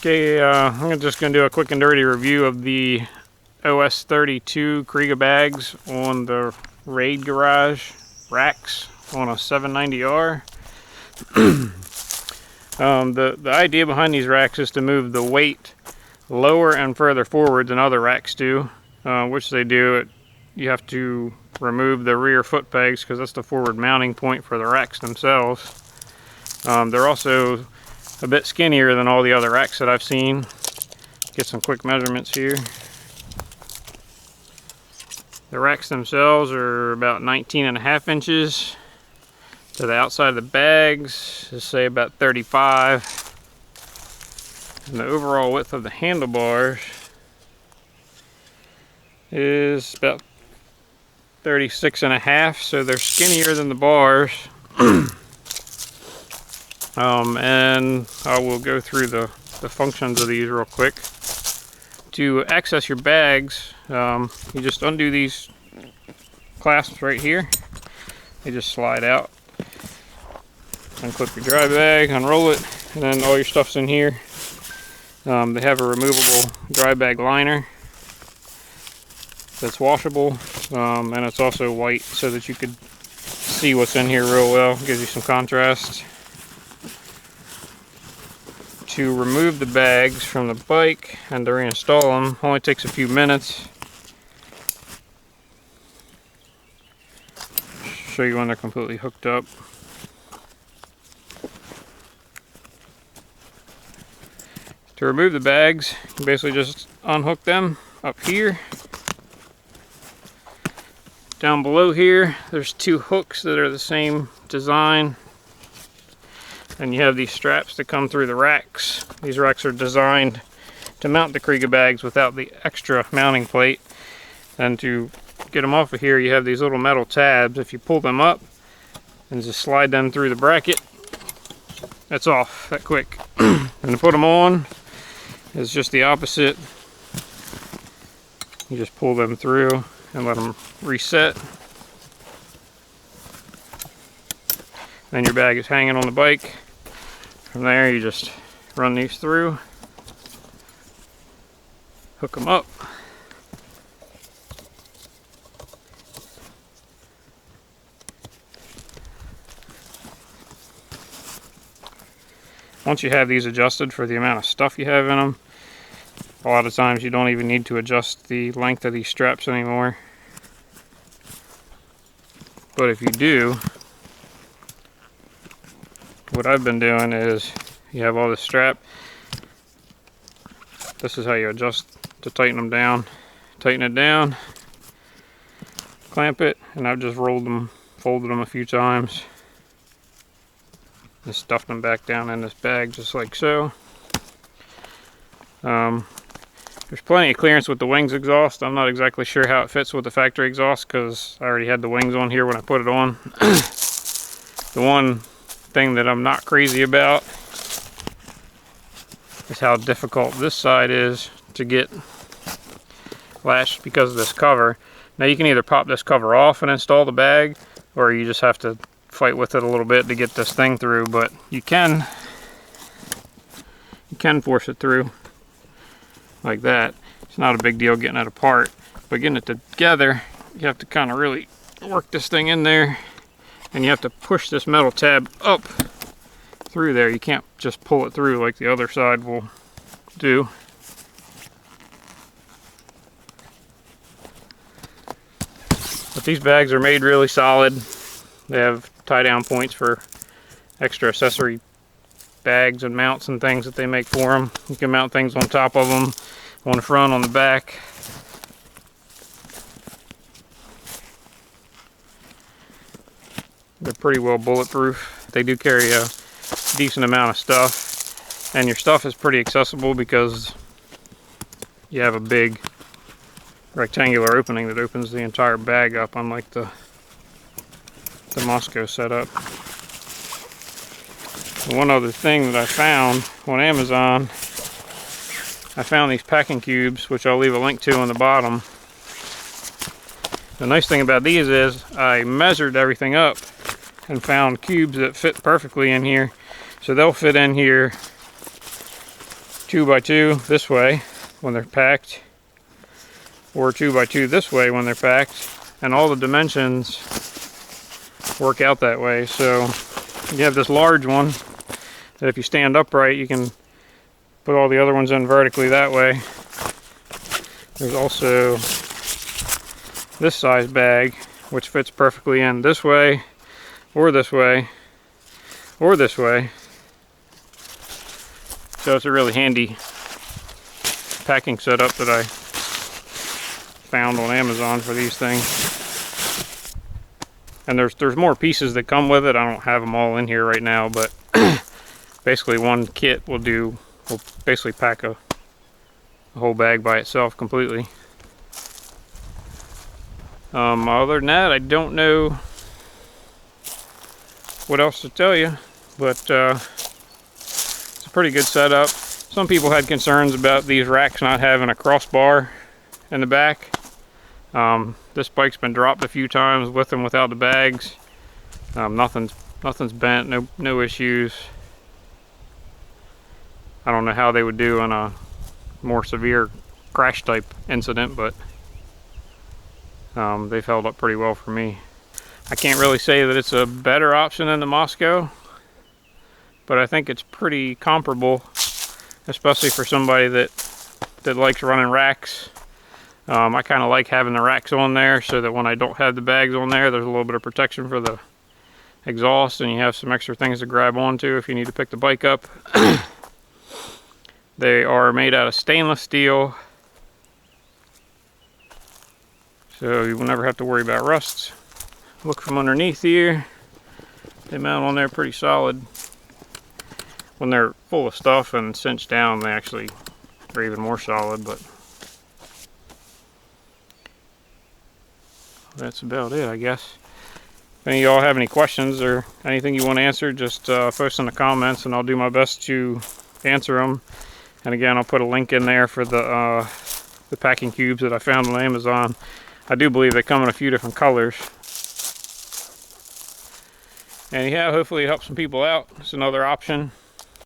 Okay, I'm just going to do a quick and dirty review of the OS32 Kreiga bags on the Rade Garage racks on a 790R. The idea behind these racks is to move the weight lower and further forward than other racks do, which they do. You have to remove the rear foot pegs because that's the forward mounting point for the racks themselves. They're also a bit skinnier than all the other racks that I've seen. Get some quick measurements here. The racks themselves are about 19.5 inches. To the outside of the bags is say about 35. And the overall width of the handlebars is about 36.5, so they're skinnier than the bars. And I will go through the functions of these real quick. To access your bags, you just undo these clasps right here. They just slide out. Unclip your dry bag, unroll it, and then all your stuff's in here. They have a removable dry bag liner that's washable, and it's also white so that you could see what's in here real well. Gives you some contrast. To remove the bags from the bike and to reinstall them only takes a few minutes. Show you when they're completely hooked up. To remove the bags, you basically just unhook them up here. Down below here, there's two hooks that are the same design. And you have these straps that come through the racks. These racks are designed to mount the Kreiga bags without the extra mounting plate. And to get them off of here, you have these little metal tabs. If you pull them up and just slide them through the bracket, that's off that quick. And to put them on is just the opposite. You just pull them through and let them reset. Then your bag is hanging on the bike. From there, you just run these through, hook them up, once you have these adjusted for the amount of stuff you have in them, a lot of times you don't even need to adjust the length of these straps anymore. But if you do, what I've been doing is you have all this strap. This is how you adjust to tighten them down. Tighten it down, clamp it, and I've just rolled them, folded them a few times, and stuffed them back down in this bag just like so. There's plenty of clearance with the wings exhaust. I'm not exactly sure how it fits with the factory exhaust because I already had the wings on here when I put it on. The one thing that I'm not crazy about is how difficult this side is to get latched because of this cover. Now you can either pop this cover off and install the bag, or you just have to fight with it a little bit to get this thing through, but you can force it through like that. It's not a big deal getting it apart, but getting it together, you have to kind of really work this thing in there. And you have to push this metal tab up through there. You can't just pull it through like the other side will do. But these bags are made really solid. They have tie down points for extra accessory bags and mounts and things that they make for them. You can mount things on top of them, on the front, on the back. They're pretty well bulletproof. They do carry a decent amount of stuff, and your stuff is pretty accessible because you have a big rectangular opening that opens the entire bag up, unlike the Moscow setup. And one other thing that I found on Amazon, I found these packing cubes, which I'll leave a link to on the bottom. The nice thing about these is I measured everything up and found cubes that fit perfectly in here. So they'll fit in here 2x2 this way when they're packed, or 2x2 this way when they're packed, and all the dimensions work out that way. So you have this large one that if you stand upright, you can put all the other ones in vertically that way. There's also this size bag, which fits perfectly in this way, or this way, or this way. So it's a really handy packing setup that I found on Amazon for these things. And there's more pieces that come with it. I don't have them all in here right now, but basically one kit will basically pack a whole bag by itself completely. Other than that, I don't know what else to tell you, but it's a pretty good setup. Some people had concerns about these racks not having a crossbar in the back. This bike's been dropped a few times with and without the bags. Nothing's bent, no issues. I don't know how they would do on a more severe crash type incident, but they've held up pretty well for me. I can't really say that it's a better option than the Moscow, but I think it's pretty comparable, especially for somebody that likes running racks. I kind of like having the racks on there so that when I don't have the bags on there, there's a little bit of protection for the exhaust, and you have some extra things to grab onto if you need to pick the bike up. They are made out of stainless steel, so you will never have to worry about rusts. Look from underneath here, they mount on there pretty solid. When they're full of stuff and cinched down, they actually are even more solid, but that's about it, I guess. If any of y'all have any questions or anything you want answered, just post in the comments and I'll do my best to answer them. And again, I'll put a link in there for the packing cubes that I found on Amazon. I do believe they come in a few different colors. Anyhow, hopefully it helps some people out. It's another option.